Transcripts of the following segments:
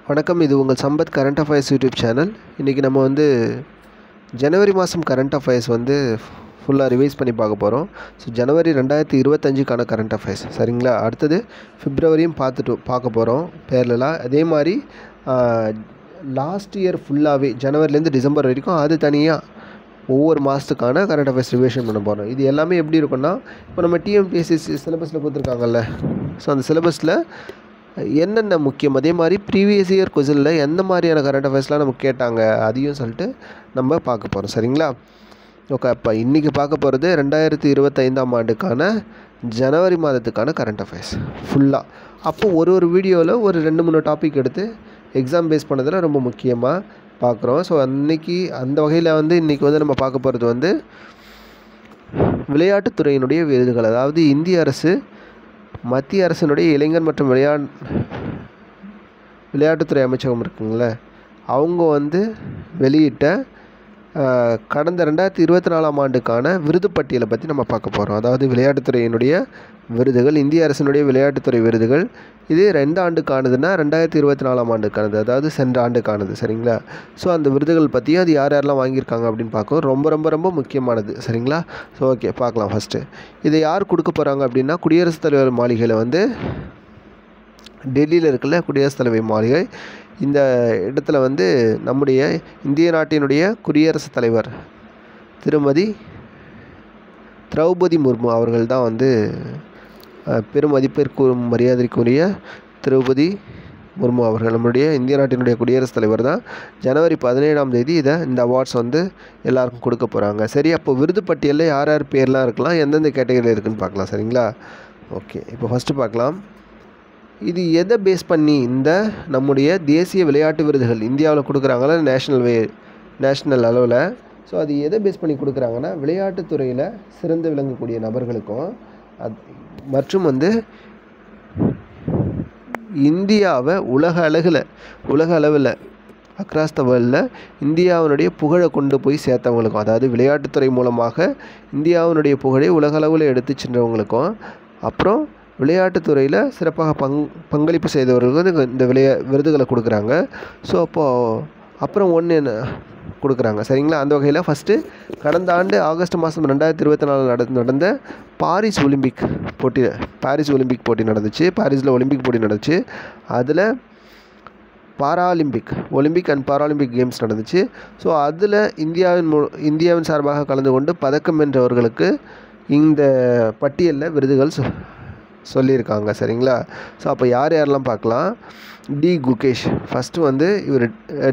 வணக்கம். இது உங்கள் Sampath current affairs YouTube channel. இன்றைக்கி நம்ம ஜனவரி மாதம் கரண்ட் அஃபேர்ஸ் ஃபுல்லாக ரிவைஸ் பண்ணி பார்க்க போகிறோம். ஸோ ஜனவரி 2025க்கான கரண்ட் அஃபேர்ஸ் சரிங்களா. அடுத்தது பிப்ரவரியும் பார்க்க போகிறோம் பேரலாக. அதே மாதிரி லாஸ்ட் இயர் ஃபுல்லாகவே ஜனவரிலேருந்து டிசம்பர் வரைக்கும் அது தனியாக ஒவ்வொரு மாதத்துக்கான கரண்ட் அஃபேர்ஸ் ரிவிஷன் பண்ண போகிறோம். இது எல்லாமே எப்படி இருக்குன்னா, இப்போ நம்ம டிஎன்பிஎஸ்சி சிலபஸில் கொடுத்துருக்காங்கல்ல, ஸோ அந்த சிலபஸில் என்னென்ன முக்கியம், அதே மாதிரி ப்ரீவியஸ் இயர் கொஸ்டினில் எந்த மாதிரியான கரண்ட் அஃபேர்ஸ்லாம் நமக்கு கேட்டாங்க அதையும் சொல்லிட்டு நம்ம பார்க்க போகிறோம் சரிங்களா. ஓகே, அப்போ இன்றைக்கி பார்க்க போகிறது 2025ஆம் ஆண்டுக்கான ஜனவரி மாதத்துக்கான கரண்ட் அஃபேர்ஸ் ஃபுல்லாக. அப்போது ஒரு வீடியோவில் ஒரு 2-3 டாபிக் எடுத்து எக்ஸாம் பேஸ் பண்ணதில் ரொம்ப முக்கியமாக பார்க்குறோம். ஸோ அன்றைக்கி அந்த வகையில் இன்றைக்கி நம்ம பார்க்க போகிறது விளையாட்டுத்துறையினுடைய விருதுகள். அதாவது இந்திய அரசு மத்திய அரசினுடைய இளைஞர் மற்றும் விளையாட்டுத்துறை அமைச்சகம் இருக்குங்கள, அவங்க வெளியிட்ட கடந்த 2024ஆம் ஆண்டுக்கான விருது பட்டியலை பற்றி நம்ம பார்க்க போகிறோம். அதாவது விளையாட்டுத்துறையினுடைய விருதுகள், இந்திய அரசினுடைய விளையாட்டுத்துறை விருதுகள். இது 2 ஆண்டுக்கானதுன்னா 2024ஆம் ஆண்டுக்கானது, அதாவது சென்ற ஆண்டுக்கானது சரிங்களா. ஸோ அந்த விருதுகள் பற்றியும் அது யாரெல்லாம் வாங்கியிருக்காங்க அப்படின்னு பார்க்கும். ரொம்ப ரொம்ப ரொம்ப முக்கியமானது சரிங்களா. ஸோ ஓகே, பார்க்கலாம். ஃபஸ்ட்டு இதை யார் கொடுக்க போகிறாங்க அப்படின்னா, குடியரசுத் தலைவர் மாளிகையில் டெல்லியில் இருக்குல்ல குடியரசுத் தலைவர் மாளிகை, இந்த இடத்துல நம்முடைய இந்திய நாட்டினுடைய குடியரசுத் தலைவர் திருமதி திரௌபதி முர்மு அவர்கள் தான் பெரும் மதிப்பிற்கும் மரியாதைக்குரிய திரௌபதி முர்மு அவர்கள் நம்முடைய இந்திய நாட்டினுடைய குடியரசுத் தலைவர் தான். ஜனவரி 17ஆம் தேதி இந்த அவார்ட்ஸ் எல்லாருக்கும் கொடுக்க போகிறாங்க. சரி, அப்போ விருது பட்டியலில் யார் யார் பேர்லாம் இருக்கலாம், எந்தெந்த கேட்டகரியில் இருக்குதுன்னு பார்க்கலாம் சரிங்களா. ஓகே, இப்போ ஃபஸ்ட்டு பார்க்கலாம். இது எதை பேஸ் பண்ணி நம்முடைய தேசிய விளையாட்டு விருதுகள் இந்தியாவில் கொடுக்குறாங்களா, நேஷ்னல் அளவில். ஸோ அது எதை பேஸ் பண்ணி கொடுக்குறாங்கன்னா, விளையாட்டுத்துறையில் சிறந்து விளங்கக்கூடிய நபர்களுக்கும் மற்றும் இந்தியாவை உலக அளவில் அக்ராஸ் த வேர்ல்டில் இந்தியாவினுடைய புகழை கொண்டு போய் சேர்த்தவங்களுக்கும், அதாவது விளையாட்டுத்துறை மூலமாக இந்தியாவினுடைய புகழை உலக அளவில் எடுத்து சென்றவங்களுக்கும், அப்புறம் விளையாட்டுத்துறையில் சிறப்பாக பங்களிப்பு செய்தவர்களுக்கு இந்த விருதுகளை கொடுக்குறாங்க. ஸோ அப்புறம் என்ன கொடுக்குறாங்க சரிங்களா. அந்த வகையில் ஃபஸ்ட்டு கடந்த ஆண்டு ஆகஸ்ட் மாதம் 2024 நடந்த பாரிஸ் ஒலிம்பிக் போட்டி நடந்துச்சு. பாரிஸில் ஒலிம்பிக் போட்டி நடந்துச்சு. அதில் ஒலிம்பிக் அண்ட் பாராலிம்பிக் கேம்ஸ் நடந்துச்சு. ஸோ அதில் இந்தியாவின் சார்பாக கலந்து கொண்டு பதக்கம் வென்றவர்களுக்கு இந்த பட்டியலில் விருதுகள் சொல்லியிருக்காங்க சரிங்களா. ஸோ அப்போ யாரெல்லாம் பார்க்கலாம். டி குகேஷ் ஃபஸ்ட்டு இவர்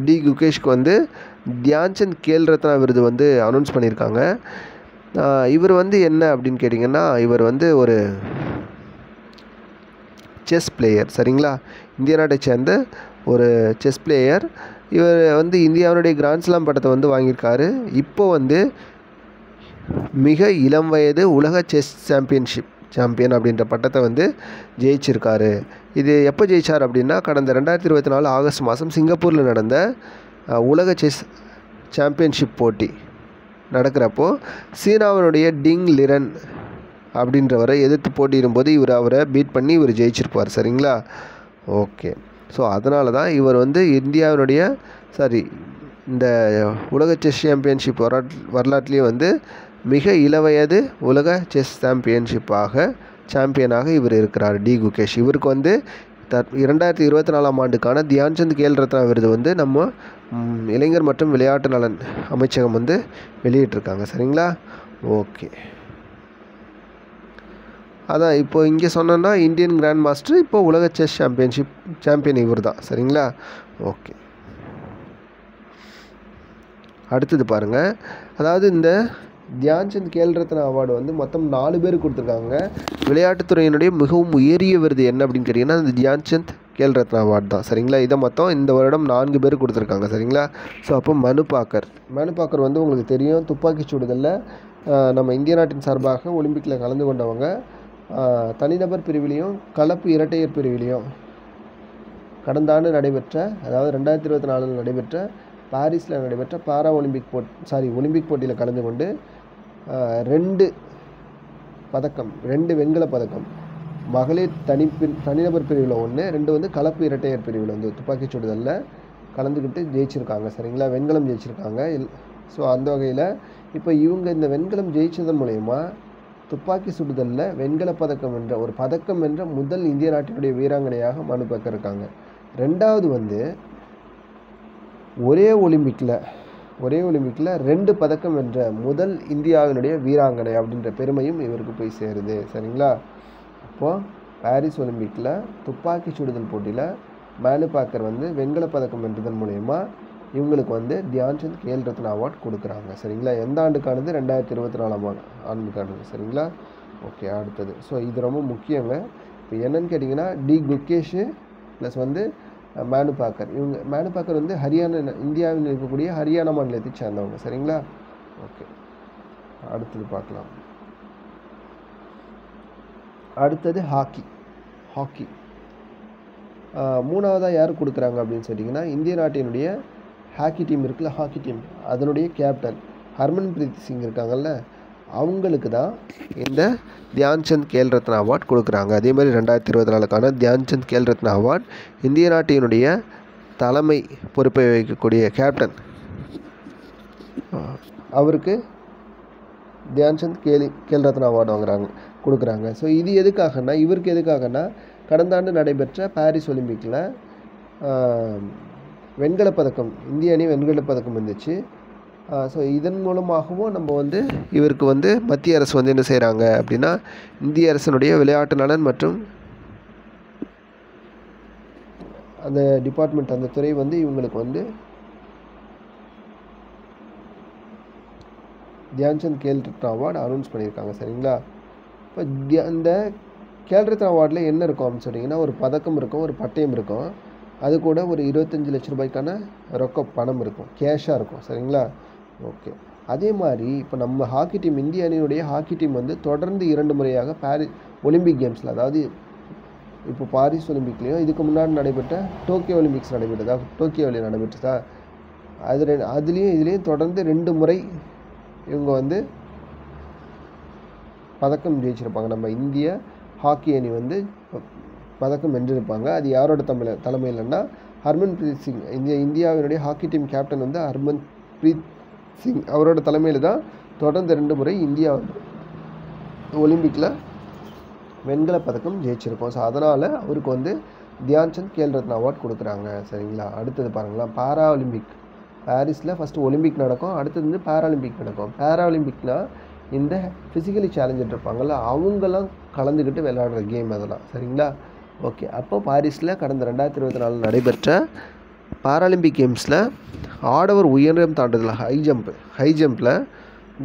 டி குகேஷ்க்கு தியான்சந்த் கேல் ரத்னா விருது அனௌன்ஸ் பண்ணியிருக்காங்க. இவர் என்ன அப்படின்னு கேட்டிங்கன்னா, இவர் ஒரு செஸ் பிளேயர் சரிங்களா. இந்திய நாட்டை சேர்ந்த ஒரு செஸ் பிளேயர். இவர் இந்தியாவுடைய கிராண்ட்ஸ்லாம் பட்டத்தை வாங்கியிருக்காரு. இப்போது மிக இளம் வயது உலக செஸ் சாம்பியன் அப்படின்ற பட்டத்தை ஜெயிச்சிருக்காரு. இது எப்போ ஜெயிச்சார் அப்படின்னா, கடந்த 2024 ஆகஸ்ட் மாதம் சிங்கப்பூரில் நடந்த உலக செஸ் சாம்பியன்ஷிப் போட்டி நடக்கிறப்போ சீனாவினுடைய டிங் லிரன் அப்படின்றவரை எதிர்த்து போட்டியிடும்போது அவரை பீட் பண்ணி ஜெயிச்சிருப்பார் சரிங்களா. ஓகே, ஸோ அதனால தான் இவர் இந்தியாவினுடைய இந்த உலக செஸ் சாம்பியன்ஷிப் வரலாற்றுலேயே மிக இளவயது உலக செஸ் சாம்பியனாக இவர் இருக்கிறார் டி குகேஷ். இவருக்கு 2024ஆம் ஆண்டுக்கான தியான்சந்த் கேல் ரத்னா விருது நம்ம இளைஞர் மற்றும் விளையாட்டு நலன் அமைச்சகம் வெளியிட்டிருக்காங்க சரிங்களா. ஓகே, அதான் இப்போ இங்கே சொன்னோன்னா இந்தியன் கிராண்ட் மாஸ்டர், இப்போ உலக செஸ் சாம்பியன் இவர் தான் சரிங்களா. ஓகே, அடுத்தது பாருங்கள். அதாவது இந்த தியான்சந்த் கேல் ரத்னா அவார்டு மொத்தம் 4 பேருக்கு கொடுத்துருக்காங்க. விளையாட்டுத்துறையினுடைய மிகவும் உயரிய விருது என்ன அப்படின்னு கேட்டிங்கன்னா, இந்த தியான்சந்த் கேல் ரத்னா அவார்டு தான் சரிங்களா. இதை மொத்தம் இந்த வருடம் 4 பேருக்கு கொடுத்துருக்காங்க சரிங்களா. ஸோ அப்போ மனு பாக்கர் உங்களுக்கு தெரியும், துப்பாக்கி சுடுதலில் நம்ம இந்திய நாட்டின் சார்பாக ஒலிம்பிக்கில் கலந்து கொண்டவங்க. தனிநபர் பிரிவிலையும் கலப்பு இரட்டையர் பிரிவிலையும் கடந்த ஆண்டு நடைபெற்ற, அதாவது 2024 நடைபெற்ற பாரிஸில் நடைபெற்ற ஒலிம்பிக் போட்டியில் கலந்து கொண்டு 2 வெண்கல பதக்கம் மகளிர் தனிநபர் பிரிவில் 1, 2 வந்து கலப்பு இரட்டையர் பிரிவில் வந்து துப்பாக்கிச் சுடுதலில் கலந்துக்கிட்டு ஜெயிச்சிருக்காங்க. சரிங்களா, வெண்கலம் ஜெயிச்சிருக்காங்க. ஸோ அந்த வகையில் இப்போ இவங்க இந்த வெண்கலம் ஜெயிச்சதன் மூலயமா துப்பாக்கி சுடுதலில் வெண்கலப் பதக்கம் வென்ற ஒரு பதக்கம் வென்ற முதல் இந்திய நாட்டினுடைய வீராங்கனையாக மனு பாக்கர் இருக்காங்க. 2வது வந்து ஒரே ஒலிம்பிக்கில் 2 பதக்கம் வென்ற முதல் இந்தியாவினுடைய வீராங்கனை அப்படின்ற பெருமையும் இவருக்கு போய் சேருது. சரிங்களா, அப்போது பாரிஸ் ஒலிம்பிக்கில் துப்பாக்கி சுடுதல் போட்டியில் மனு பாக்கர் வந்து வெண்கலப் பதக்கம் வென்றதன் மூலயமா இவங்களுக்கு வந்து தியான்சந்த் கேல் ரத்னா அவார்ட் கொடுக்குறாங்க. சரிங்களா, எந்த ஆண்டுக்கானது? 2024 ஆண்டுக்கானது. சரிங்களா, ஓகே. அடுத்தது ஸோ இது ரொம்ப முக்கியங்க. இப்போ என்னன்னு கேட்டிங்கன்னா டி குகேஷ் ப்ளஸ் வந்து மனு பாக்கர். மனு பாக்கர் வந்து ஹரியானா, இந்தியாவில் இருக்கக்கூடிய ஹரியானா மாநிலத்தை சேர்ந்தவங்க. சரிங்களா, ஓகே. அடுத்தது பார்க்கலாம். அடுத்தது ஹாக்கி. 3வதாக யார் கொடுக்குறாங்க அப்படின்னு சொல்லிட்டிங்கன்னா இந்திய நாட்டினுடைய ஹாக்கி டீம் இருக்குல்ல, ஹாக்கி டீம் அதனுடைய கேப்டன் ஹர்மன்பிரீத் சிங் இருக்காங்கல்ல, அவங்களுக்கு தான் இந்த தியான்சந்த் கேல் ரத்னா அவார்ட் கொடுக்குறாங்க. அதே மாதிரி 2024க்கான தியான்சந்த் கேல் ரத்னா அவார்ட் இந்திய நாட்டினுடைய தலைமை பொறுப்பை வகிக்கக்கூடிய கேப்டன் அவருக்கு தியான்சந்த் கேல் ரத்னா அவார்டு கொடுக்குறாங்க. ஸோ இது எதுக்காகனா, இவருக்கு எதுக்காகனா கடந்த ஆண்டு நடைபெற்ற பாரிஸ் ஒலிம்பிக்கில் வெண்கலப்பதக்கம் இந்திய அணி வெண்கலப்பதக்கம் வந்துச்சு. ஸோ இதன் மூலமாகவும் நம்ம வந்து இவருக்கு வந்து மத்திய அரசு வந்து என்ன செய்கிறாங்க அப்படின்னா இந்திய அரசினுடைய விளையாட்டு நலன் மற்றும் அந்த டிபார்ட்மெண்ட் அந்த துறை வந்து இவங்களுக்கு வந்து தியான்சந்த் கேல் ரத்னா அவார்டு அனௌன்ஸ் பண்ணியிருக்காங்க. சரிங்களா, இப்போ இந்த கேல் ரத்னா அவார்டில் என்ன இருக்கும் அப்படின்னு சொன்னீங்கன்னா ஒரு பதக்கம் இருக்கும், ஒரு பட்டயம் இருக்கும், அது கூட ஒரு 25 லட்ச ரூபாய்க்கான ரொக்க பணம் இருக்கும், கேஷாக இருக்கும். சரிங்களா, ஓகே. அதே மாதிரி இப்போ நம்ம ஹாக்கி டீம் இந்திய அணியினுடைய ஹாக்கி டீம் வந்து தொடர்ந்து 2 முறையாக ஒலிம்பிக் கேம்ஸில், அதாவது இப்போ பாரிஸ் ஒலிம்பிக்லேயும் இதுக்கு முன்னாடி நடைபெற்ற டோக்கியோ ஒலிம்பிக்ஸ் நடைபெற்றதா, டோக்கியோவில் நடைபெற்றதா, அதுலேயும் இதுலேயும் தொடர்ந்து 2 முறை இவங்க வந்து பதக்கம் ஜெயிச்சிருப்பாங்க. நம்ம இந்திய ஹாக்கி அணி வந்து பதக்கம் வென்றிருப்பாங்க. அது யாரோட தலைமையிலன்னா ஹர்மன்பிரீத் சிங், இந்தியாவினுடைய ஹாக்கி டீம் கேப்டன் வந்து ஹர்மன்பிரீத் சிங் அவரோட தலைமையில் தான் தொடர்ந்து 2 முறை இந்தியா ஒலிம்பிக்கில் வெண்கல பதக்கம் ஜெயிச்சிருக்கோம். ஸோ அதனால் அவருக்கு வந்து தியான்சந்த் கேல் ரத்னா அவார்ட் கொடுக்குறாங்க. சரிங்களா, அடுத்தது பாருங்களா, பாரா ஒலிம்பிக். பாரிஸில் ஃபஸ்ட்டு ஒலிம்பிக் நடக்கும், அடுத்தது வந்து பாராலிம்பிக் நடக்கும். பாராலிம்பிக்னால் இந்த ஃபிசிக்கலி சேலஞ்சர் இருப்பாங்கள்ல அவங்கெல்லாம் கலந்துக்கிட்டு விளையாடுற கேம் அதெல்லாம். சரிங்களா, ஓகே. அப்போ பாரிஸில் கடந்த 2024 நடைபெற்ற பாராலிம்பிக் கேம்ஸில் ஆடவர் உயரம் தாண்டுதல் ஹை ஜம்பில்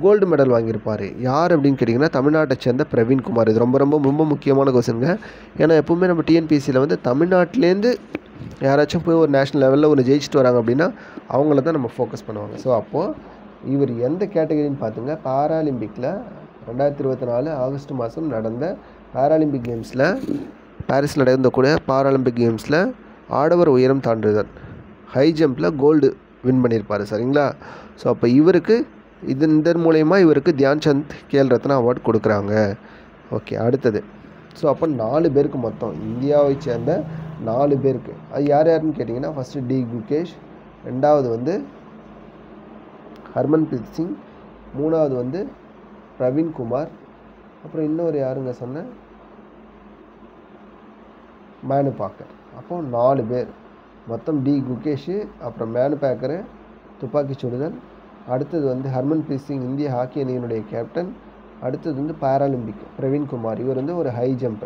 கோல்டு மெடல் வாங்கியிருப்பார். யார் அப்படின்னு கேட்டிங்கன்னா தமிழ்நாட்டை சேர்ந்த பிரவீன்குமார். இது ரொம்ப ரொம்ப ரொம்ப முக்கியமான கொஸ்டினுங்க. ஏன்னா எப்போவுமே நம்ம டிஎன்பிஎஸ்சியில் வந்து தமிழ்நாட்டிலேருந்து யாராச்சும் போய் ஒரு நேஷ்னல் லெவலில் ஒன்று ஜெயிச்சுட்டு வராங்க அப்படின்னா அவங்கள தான் நம்ம ஃபோக்கஸ் பண்ணுவாங்க. ஸோ அப்போது இவர் எந்த கேட்டகரின்னு பார்த்துங்க, பாராலிம்பிக்கில் 2024 ஆகஸ்ட் மாதம் நடந்த பாராலிம்பிக் கேம்ஸில் பாரிஸில் நடந்தக்கூடிய பாராலிம்பிக் கேம்ஸில் ஆடவர் உயரம் தாண்டுதல் ஹை ஜம்பில் கோல்டு வின் பண்ணியிருப்பார். சரிங்களா, ஸோ அப்போ இவருக்கு இதன் மூலயமா இவருக்கு தியான்சந்த் கேல் ரத்னா அவார்டு கொடுக்குறாங்க. ஓகே, அடுத்தது ஸோ அப்போ 4 பேருக்கு மொத்தம் இந்தியாவை சேர்ந்த 4 பேருக்கு. அது யார் யாருன்னு கேட்டிங்கன்னா ஃபஸ்ட்டு டி குகேஷ், 2வது வந்து ஹர்மன்பிரீத் சிங், 3வது வந்து பிரவீன்குமார், அப்புறம் இன்னொரு யாருங்க சொன்னேன் மனு பாக்கர். அப்போ 4 பேர் மொத்தம். டி குகேஷ், அப்புறம் மனு பாக்கர் துப்பாக்கி சுடுதல், அடுத்தது வந்து ஹர்மன்பிரீத் சிங் இந்திய ஹாக்கி அணியினுடைய கேப்டன், அடுத்தது வந்து பாராலிம்பிக் பிரவீன்குமார், இவர் வந்து ஒரு ஹை ஜம்ப்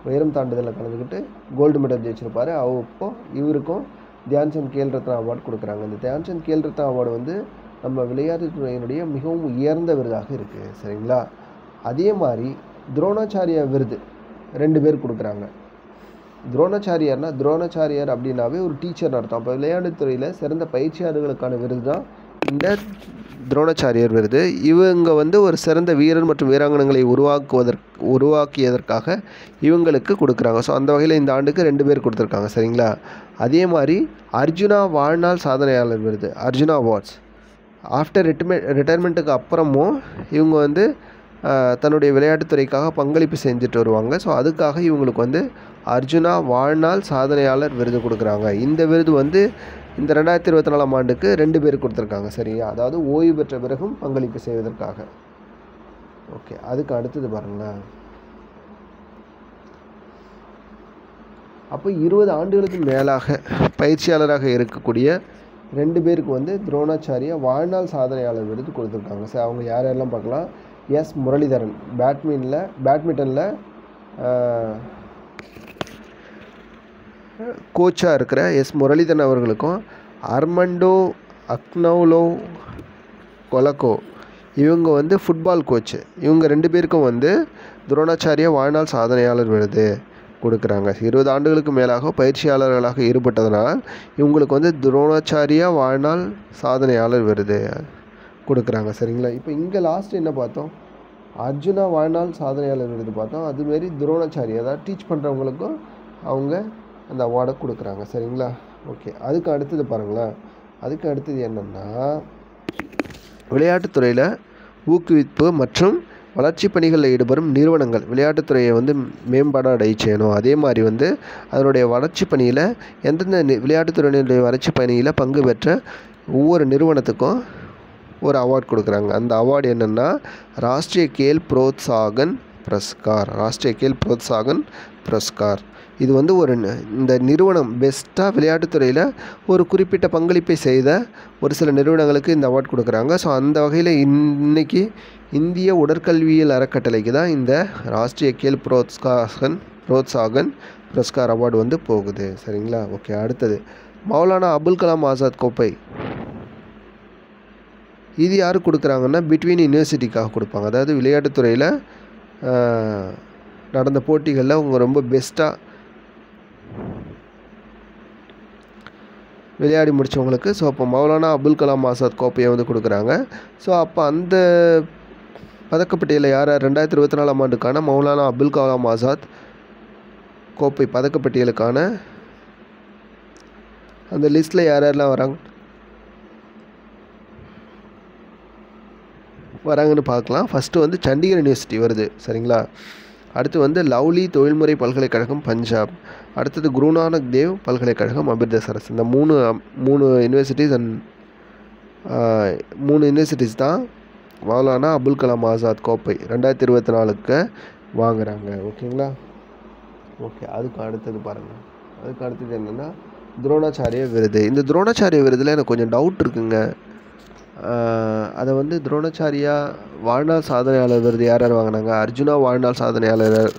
உயரம் தாண்டுதலில் கலந்துக்கிட்டு கோல்டு மெடல் ஜெயிச்சிருப்பார். அப்போ இவருக்கும் தியான்சந்த் கேல் ரத்னா அவார்டு கொடுக்குறாங்க. இந்த தியான்சந்த் கேல் ரத்னா அவார்டு வந்து நம்ம விளையாட்டுத்துறையினுடைய மிகவும் உயர்ந்த விருதாக இருக்குது. சரிங்களா, அதே மாதிரி துரோணாச்சாரியா விருது 2 பேர் கொடுக்குறாங்க. துரோணாச்சாரியார் அப்படின்னாவே ஒரு டீச்சர் அர்த்தம். அப்போ விளையாட்டுத்துறையில் சிறந்த பயிற்சியாளர்களுக்கான விருது தான் இந்த துரோணாச்சாரியார் விருது. இவங்க வந்து ஒரு சிறந்த வீரர் மற்றும் வீராங்கனைகளை உருவாக்கியதற்காக இவங்களுக்கு கொடுக்குறாங்க. ஸோ அந்த வகையில் இந்த ஆண்டுக்கு 2 பேர் கொடுத்துருக்காங்க. சரிங்களா, அதே மாதிரி அர்ஜுனா வாழ்நாள் சாதனையாளர் விருது, அர்ஜுனா அவார்ட்ஸ் ஆஃப்டர் ரிட்டைர்மெண்ட்டுக்கு அப்புறமும் இவங்க வந்து தன்னுடைய விளையாட்டுத்துறைக்காக பங்களிப்பு செஞ்சுட்டு வருவாங்க. ஸோ அதுக்காக இவங்களுக்கு வந்து அர்ஜுனா வாழ்நாள் சாதனையாளர் விருது கொடுக்குறாங்க. இந்த விருது வந்து இந்த 2024ஆம் ஆண்டுக்கு 2 பேருக்கு கொடுத்துருக்காங்க. சரியா, அதாவது ஓய்வு பெற்ற பிறகும் பங்களிப்பு செய்வதற்காக. ஓகே, அதுக்கு அடுத்தது பாருங்களேன். அப்போ 20 ஆண்டுகளுக்கு மேலாக பயிற்சியாளராக இருக்கக்கூடிய 2 பேருக்கு வந்து துரோணாச்சாரியா வாழ்நாள் சாதனையாளர் விருது கொடுத்துருக்காங்க. சார் அவங்க யார் யாரெல்லாம் பார்க்கலாம். எஸ் முரளிதரன் பேட்மிண்டனில் கோச்சாக இருக்கிற எஸ் முரளிதரன் அவர்களுக்கும், அர்மண்டோ அக்னௌலோ கொலக்கோ இவங்க வந்து ஃபுட்பால் கோச்சு, இவங்க 2 பேருக்கும் வந்து துரோணாச்சாரியா வாழ்நாள் சாதனையாளர் விருது கொடுக்குறாங்க. 20 ஆண்டுகளுக்கு மேலாக பயிற்சியாளர்களாக ஈடுபட்டதனால் இவங்களுக்கு வந்து துரோணாச்சாரியா வாழ்நாள் சாதனையாளர் விருது கொடுக்குறாங்க. சரிங்களா, இப்போ இங்கே லாஸ்ட் என்ன பார்த்தோம், அர்ஜுனா வாழ்நாள் சாதனையாளர் விருது பார்த்தோம். அதுமாரி துரோணாச்சாரியா அதாவது டீச் பண்ணுறவங்களுக்கும் அவங்க அந்த அவார்டை கொடுக்குறாங்க. சரிங்களா, ஓகே. அதுக்கு அடுத்தது பாருங்களேன். அதுக்கு அடுத்தது என்னென்னா, விளையாட்டுத்துறையில் ஊக்குவிப்பு மற்றும் வளர்ச்சி பணிகளில் ஈடுபடும் நிறுவனங்கள் விளையாட்டுத்துறையை வந்து மேம்பாடு அடைய செய்யணும். அதே மாதிரி வந்து அதனுடைய வளர்ச்சி பணியில் எந்தெந்த விளையாட்டுத்துறையினுடைய வளர்ச்சி பணியில் பங்கு பெற்ற ஒவ்வொரு நிறுவனத்துக்கும் ஒரு அவார்டு கொடுக்குறாங்க. அந்த அவார்டு என்னென்னா ராஷ்ட்ரிய கேல் புரோத்சாகன் புரஸ்கார். இது வந்து இந்த நிறுவனம் பெஸ்ட்டாக விளையாட்டுத்துறையில் ஒரு குறிப்பிட்ட பங்களிப்பை செய்த ஒரு சில நிறுவனங்களுக்கு இந்த அவார்டு கொடுக்குறாங்க. ஸோ அந்த வகையில் இன்றைக்கி இந்திய உடற்கல்வியியல் அறக்கட்டளைக்கு தான் இந்த ராஷ்ட்ரிய கேல் புரோத்சாகன் புரஸ்கார் அவார்டு வந்து போகுது. சரிங்களா, ஓகே. அடுத்தது மௌலானா அபுல் கலாம் ஆசாத் கோப்பை. இது யாருக்கு கொடுக்குறாங்கன்னா பிட்வீன் யூனிவர்சிட்டிக்காக கொடுப்பாங்க. அதாவது விளையாட்டுத்துறையில் நடந்த போட்டிகளில் அவங்க ரொம்ப பெஸ்ட்டாக விளையாடி முடித்தவங்களுக்கு. ஸோ அப்போ மௌலானா அபுல் கலாம் ஆசாத் கோப்பையை வந்து கொடுக்குறாங்க. ஸோ அப்போ அந்த பதக்கப்பட்டியலில் யார் 2024ஆம் ஆண்டுக்கான மௌலானா அபுல் கலாம் ஆசாத் கோப்பை பதக்கப்பட்டியலுக்கான அந்த லிஸ்ட்டில் யார் யாரெல்லாம் வராங்கன்னு பார்க்கலாம். ஃபஸ்ட்டு வந்து சண்டிகர் யூனிவர்சிட்டி வருது. சரிங்களா, அடுத்து வந்து லவ்லி தொழில்முறை பல்கலைக்கழகம் பஞ்சாப், அடுத்தது குருநானக் தேவ் பல்கலைக்கழகம் அமிர்தசரஸ். இந்த மூணு யூனிவர்சிட்டிஸ் தான் மௌலானா அபுல் கலாம் ஆசாத் கோப்பை 2024க்கு வாங்குகிறாங்க. ஓகேங்களா, ஓகே. அதுக்கு அடுத்தது பாருங்கள். அதுக்கு அடுத்தது என்னென்னா துரோணாச்சாரிய விருது. இந்த துரோணாச்சாரிய விருதில் எனக்கு கொஞ்சம் டவுட் இருக்குங்க. அதை வந்து துரோணாச்சாரியா வாழ்நாள் சாதனையாளர் விருது யார் வாங்கினாங்க, அர்ஜுனா வாழ்நாள் சாதனையாளர்,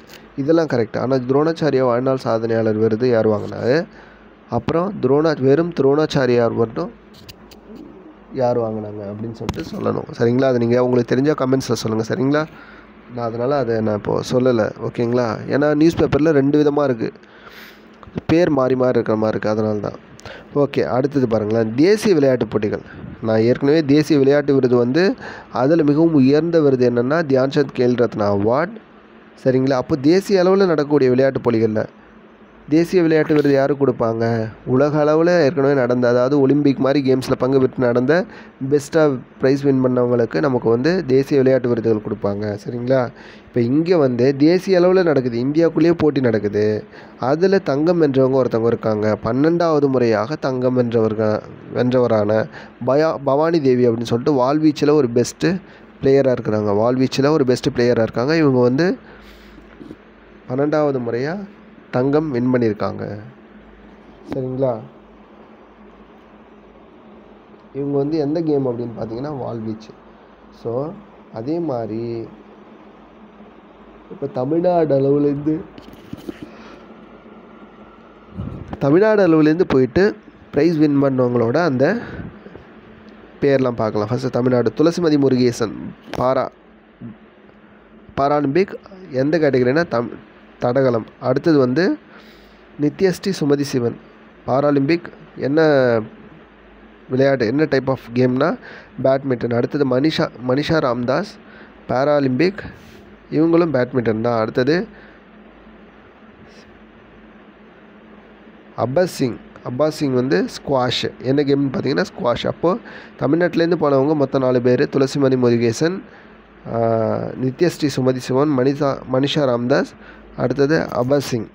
இதெல்லாம் கரெக்ட். ஆனால் துரோணாச்சாரியா வாழ்நாள் சாதனையாளர் விருது யார் வாங்கினாரு, அப்புறம் வெறும் துரோணாச்சாரியார் மட்டும் யார் வாங்கினாங்க அப்படின்னு சொல்லிட்டு சொல்லணும். சரிங்களா, அது நீங்கள் உங்களுக்கு தெரிஞ்சால் கமெண்ட்ஸில் சொல்லுங்கள். சரிங்களா, நான் அதனால் அதை நான் இப்போது சொல்லலை. ஓகேங்களா, ஏன்னா நியூஸ் பேப்பரில் 2 விதமாக இருக்குது, பேர் மாறி இருக்கிற மாதிரி இருக்குது, அதனால தான். ஓகே. அடுத்தது பாருங்களேன், தேசிய விளையாட்டுப் போட்டிகள். நான் ஏற்கனவே தேசிய விளையாட்டு விருது வந்து அதில் மிகவும் உயர்ந்த விருது என்னென்னா தியான்சந்த் கேல் ரத்னா அவார்டு. சரிங்களா, அப்போ தேசிய அளவில் நடக்கக்கூடிய விளையாட்டு போட்டிகளில் தேசிய விளையாட்டு விருது யாருக்கு கொடுப்பாங்க, உலக அளவில் ஏற்கனவே நடந்த, அதாவது ஒலிம்பிக் மாதிரி கேம்ஸில் பங்கு பெற்று நடந்த பெஸ்ட்டாக ப்ரைஸ் வின் பண்ணவங்களுக்கு நமக்கு வந்து தேசிய விளையாட்டு விருதுகள் கொடுப்பாங்க. சரிங்களா, இப்போ இங்கே வந்து தேசிய அளவில் நடக்குது, இந்தியாவுக்குள்ளேயே போட்டி நடக்குது. அதில் தங்கம் வென்றவங்க ஒருத்தவங்க இருக்காங்க. 12வது முறையாக தங்கம் வென்றவரான பவானி தேவி அப்படின்னு சொல்லிட்டு வாள்வீச்சில் ஒரு பெஸ்ட்டு பிளேயராக இருக்காங்க. இவங்க வந்து 12வது முறையாக தங்கம் வின் பண்ணியிருக்காங்க. சரிங்களா, இவங்க வந்து எந்த கேம் அப்படின்னு பார்த்தீங்கன்னா வாள்வீச். ஸோ அதே மாதிரி இப்போ தமிழ்நாடு அளவுலேருந்து போயிட்டு ப்ரைஸ் வின் பண்ணவங்களோட அந்த பேர்லாம் பார்க்கலாம். ஃபஸ்ட்டு தமிழ்நாடு துளசிமதி முருகேசன் பாராலிம்பிக் எந்த கேட்டகரினா தடகளம். அடுத்தது வந்து நித்யஸ்ரீ சுமதி சிவன் பாராலிம்பிக் என்ன விளையாட்டு, என்ன டைப் ஆஃப் கேம்னா பேட்மிண்டன். அடுத்தது மனிஷா ராம்தாஸ் பாராலிம்பிக், இவங்களும் பேட்மிண்டன் தான். அடுத்தது அப்பாஸ் சிங் வந்து ஸ்குவாஷ். என்ன கேம்னு பார்த்தீங்கன்னா ஸ்குவாஷ். அப்போது தமிழ்நாட்டிலேருந்து போனவங்க மொத்தம் 4 பேர், துளசிமதி முருகேசன், நித்யஸ்ரீ சுமதி சிவன், மனிஷா ராம்தாஸ், அடுத்தது அப்பாஸ் சிங்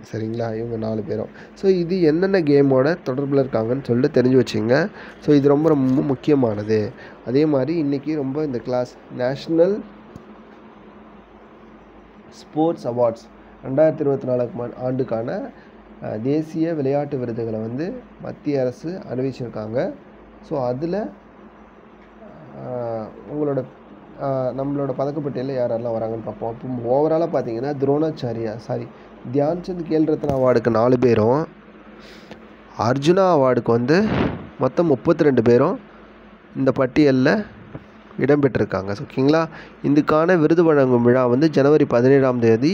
சரிங்களா, இவங்க 4 பேரும். ஸோ இது என்னென்ன கேமோட தொடர்பில் இருக்காங்கன்னு சொல்லிட்டு தெரிஞ்சு வச்சுங்க. ஸோ இது ரொம்ப ரொம்ப முக்கியமானது. அதே மாதிரி இன்றைக்கி ரொம்ப இந்த கிளாஸ் நேஷ்னல் ஸ்போர்ட்ஸ் அவார்ட்ஸ் 2024 ஆண்டுக்கான தேசிய விளையாட்டு விருதுகளை வந்து மத்திய அரசு அறிவிச்சிருக்காங்க. ஸோ அதில் நம்மளோட பதக்கப்பட்டியலில் யாரெல்லாம் வராங்கன்னு பார்ப்போம். இப்போ ஓவராலாக பார்த்தீங்கன்னா தியான்சந்த் கேல் ரத்னா அவார்டுக்கு 4 பேரும், அர்ஜுனா அவார்டுக்கு வந்து மொத்தம் 32 பேரும் இந்த பட்டியலில் இடம்பெற்றிருக்காங்க. ஓகேங்களா. இதுக்கான விருது வழங்கும் விழா வந்து ஜனவரி 17ஆம் தேதி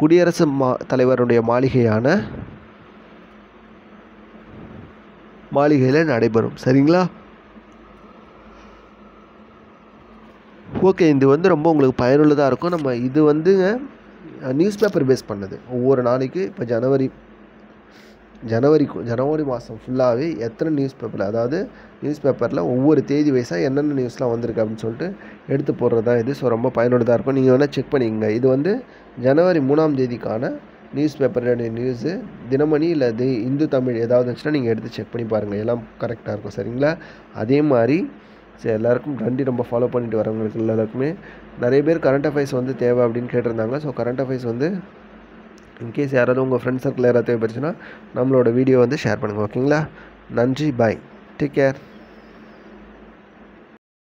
குடியரசு தலைவருடைய மாளிகையில் நடைபெறும். சரிங்களா. ஓகே, இது வந்து ரொம்ப உங்களுக்கு பயனுள்ளதாக இருக்கும். நம்ம இது வந்துங்க நியூஸ் பேப்பர் பேஸ் பண்ணது. ஒவ்வொரு நாளைக்கு இப்போ ஜனவரி மாதம் ஃபுல்லாகவே எத்தனை நியூஸ் பேப்பரில் ஒவ்வொரு தேதி வயசாக என்னென்ன நியூஸ்லாம் வந்திருக்கு அப்படின்னு சொல்லிட்டு எடுத்து போடுறது தான் இது. ஸோ ரொம்ப பயனுள்ளதாக இருக்கும். நீங்கள் வேணால் செக் பண்ணிக்கங்க. இது வந்து ஜனவரி 3ஆம் தேதிக்கான நியூஸ் பேப்பருடைய நியூஸு. தினமணி இல்லை இந்து தமிழ் ஏதாவது இருந்துச்சுன்னா நீங்கள் எடுத்து செக் பண்ணி பாருங்கள், எல்லாம் கரெக்டாக இருக்கும். சரிங்களா. அதே மாதிரி சரி, எல்லாருக்கும் நன்றி. ரொம்ப ஃபாலோ பண்ணிட்டு வரவங்களுக்கு எல்லாருக்குமே. நிறைய பேர் கரண்ட் அஃபேர்ஸ் வந்து தேவை அப்படின்னு கேட்டிருந்தாங்க. ஸோ கரண்ட் அஃபேர்ஸ் வந்து இன்கேஸ் யாராவது உங்கள் ஃப்ரெண்ட்ஸ் சர்க்கிள் யாராவது தேவைப்படுச்சுன்னா நம்மளோட வீடியோ வந்து ஷேர் பண்ணுங்கள். ஓகேங்களா. நன்றி, பாய், டேக் கேர்.